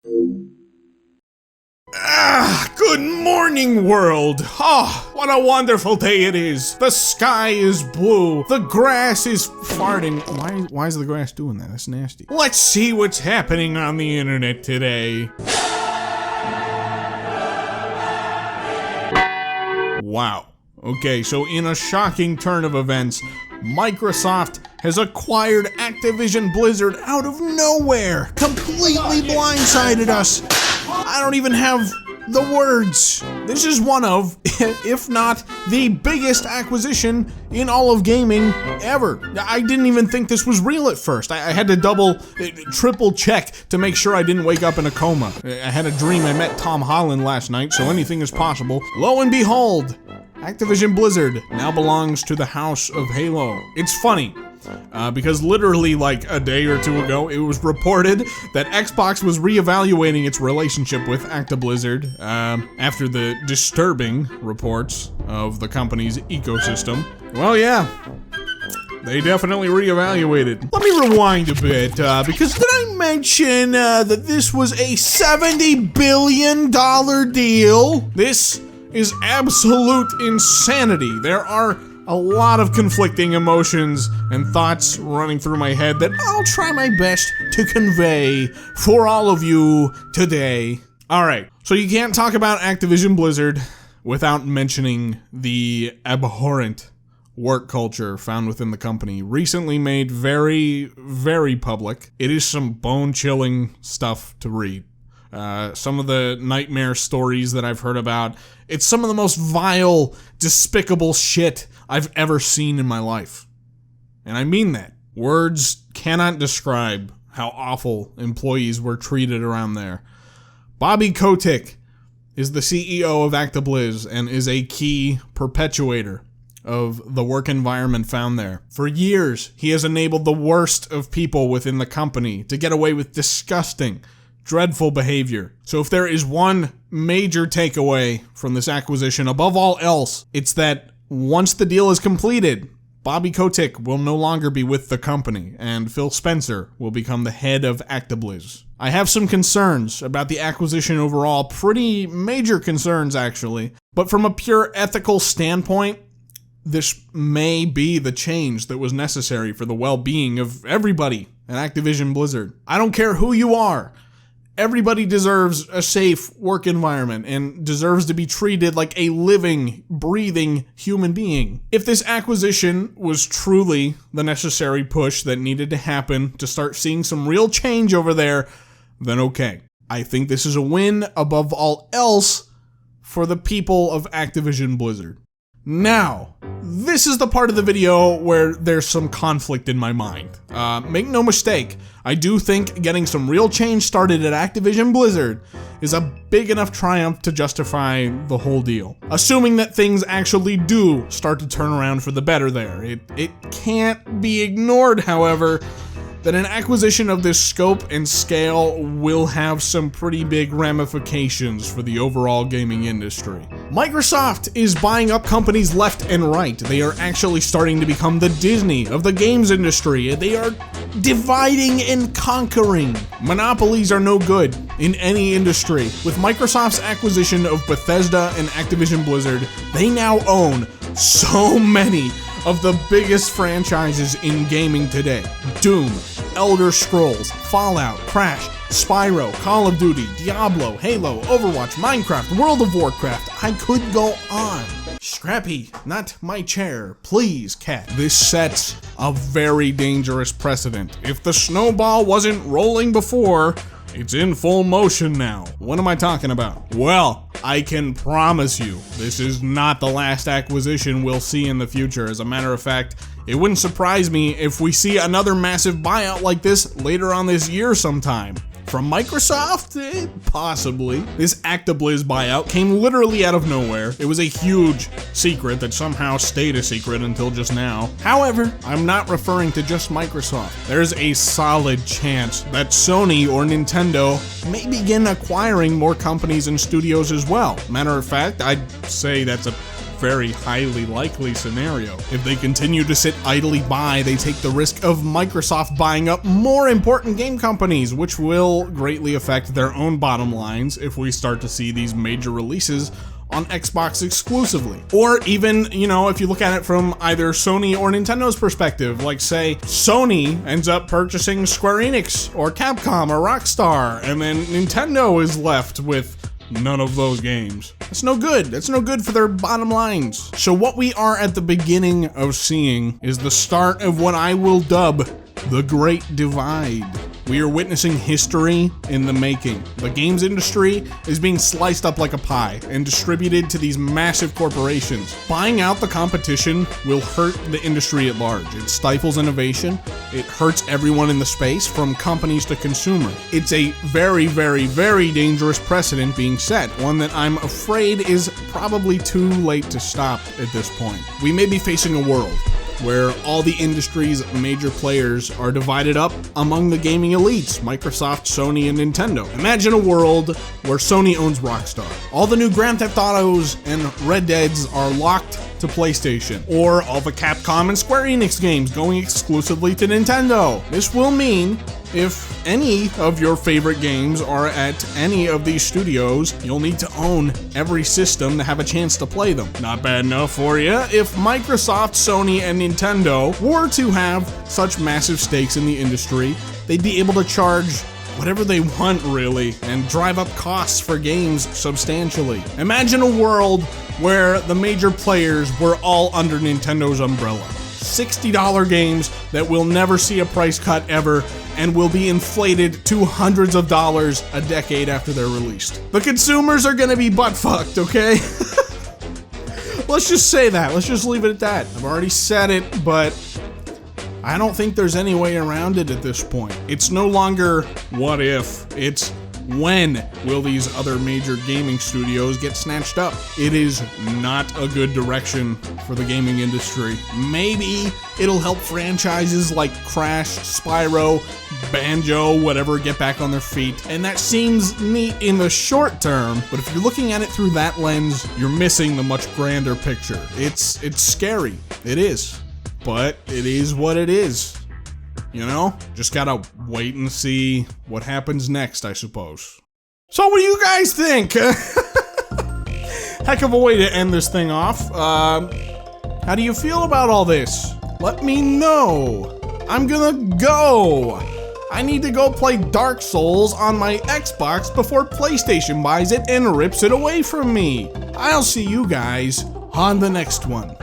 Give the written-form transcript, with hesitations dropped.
Good morning, world! Oh, what a wonderful day it is! The sky is blue, the grass is farting. Why is the grass doing that? That's nasty. Let's see what's happening on the internet today. Wow. Okay, so in a shocking turn of events, Microsoft has acquired ActiBlizz Blizzard out of nowhere. Completely blindsided us. I don't even have the words. This is one of, if not the biggest acquisition in all of gaming ever. I didn't even think this was real at first. I had to triple check to make sure I didn't wake up in a coma. I had a dream I met Tom Holland last night, so anything is possible. Lo and behold, ActiBlizz Blizzard now belongs to the House of Halo. It's funny, because literally like a day or two ago, it was reported that Xbox was reevaluating its relationship with ActiBlizz after the disturbing reports of the company's ecosystem. Well, yeah, they definitely reevaluated. Let me rewind a bit, because did I mention that this was a $70 billion deal? This is absolute insanity. There are a lot of conflicting emotions and thoughts running through my head that I'll try my best to convey for all of you today. Alright, so you can't talk about ActiBlizz Blizzard without mentioning the abhorrent work culture found within the company, recently made very, very public. It is some bone-chilling stuff to read. Some of the nightmare stories that I've heard about, it's some of the most vile, despicable shit I've ever seen in my life. And I mean that. Words cannot describe how awful employees were treated around there. Bobby Kotick is the CEO of ActiBlizz and is a key perpetuator of the work environment found there. For years, he has enabled the worst of people within the company to get away with disgusting, dreadful behavior. So if there is one major takeaway from this acquisition above all else, it's that once the deal is completed, Bobby Kotick will no longer be with the company, and Phil Spencer will become the head of ActiBlizz. I have some concerns about the acquisition overall, pretty major concerns actually, but from a pure ethical standpoint, this may be the change that was necessary for the well-being of everybody at ActiBlizz Blizzard. I don't care who you are. Everybody deserves a safe work environment and deserves to be treated like a living, breathing human being. If this acquisition was truly the necessary push that needed to happen to start seeing some real change over there, then okay. I think this is a win above all else for the people of ActiBlizz Blizzard. Now, this is the part of the video where there's some conflict in my mind. Make no mistake, I do think getting some real change started at ActiBlizz Blizzard is a big enough triumph to justify the whole deal. Assuming that things actually do start to turn around for the better there. It can't be ignored, however, that an acquisition of this scope and scale will have some pretty big ramifications for the overall gaming industry. Microsoft is buying up companies left and right. They are actually starting to become the Disney of the games industry. They are dividing and conquering. Monopolies are no good in any industry. With Microsoft's acquisition of Bethesda and ActiBlizz Blizzard, they now own so many of the biggest franchises in gaming today. Doom, Elder Scrolls, Fallout, Crash, Spyro, Call of Duty, Diablo, Halo, Overwatch, Minecraft, World of Warcraft. I could go on. Scrappy, not my chair. Please, cat. This sets a very dangerous precedent. If the snowball wasn't rolling before, it's in full motion now. What am I talking about? Well, I can promise you, this is not the last acquisition we'll see in the future. As a matter of fact, it wouldn't surprise me if we see another massive buyout like this later on this year sometime. From Microsoft? Possibly. This ActiBlizz buyout came literally out of nowhere. It was a huge secret that somehow stayed a secret until just now. However, I'm not referring to just Microsoft. There's a solid chance that Sony or Nintendo may begin acquiring more companies and studios as well. Matter of fact, I'd say that's a very highly likely scenario. If they continue to sit idly by, they take the risk of Microsoft buying up more important game companies, which will greatly affect their own bottom lines if we start to see these major releases on Xbox exclusively. Or even, you know, if you look at it from either Sony or Nintendo's perspective, like say Sony ends up purchasing Square Enix or Capcom or Rockstar, and then Nintendo is left with none of those games. That's no good. That's no good for their bottom lines. So what we are at the beginning of seeing is the start of what I will dub the Great Divide. We are witnessing history in the making. The games industry is being sliced up like a pie and distributed to these massive corporations. Buying out the competition will hurt the industry at large. It stifles innovation. It hurts everyone in the space, from companies to consumers. It's a very, very, very dangerous precedent being set, one that I'm afraid is probably too late to stop at this point. We may be facing a world where all the industry's major players are divided up among the gaming elites, Microsoft, Sony, and Nintendo. Imagine a world where Sony owns Rockstar. All the new Grand Theft Autos and Red Deads are locked to PlayStation, or all the Capcom and Square Enix games going exclusively to Nintendo. This will mean if any of your favorite games are at any of these studios, you'll need to own every system to have a chance to play them. Not bad enough for you if Microsoft, Sony, and Nintendo were to have such massive stakes in the industry. They'd be able to charge whatever they want, really, and drive up costs for games substantially. Imagine a world where the major players were all under Nintendo's umbrella. $60 games that will never see a price cut ever and will be inflated to hundreds of dollars a decade after they're released. The consumers are gonna be butt-fucked, okay? Let's just say that. Let's just leave it at that. I've already said it, but I don't think there's any way around it at this point. It's no longer what if, it's when will these other major gaming studios get snatched up? It is not a good direction for the gaming industry. Maybe it'll help franchises like Crash, Spyro, Banjo, whatever, get back on their feet. And that seems neat in the short term, but if you're looking at it through that lens, you're missing the much grander picture. It's scary. It is. But it is what it is. You know, just gotta wait and see what happens next, I suppose. So what do you guys think? Heck of a way to end this thing off. How do you feel about all this? Let me know. I'm gonna go. I need to go play Dark Souls on my Xbox before PlayStation buys it and rips it away from me. I'll see you guys on the next one.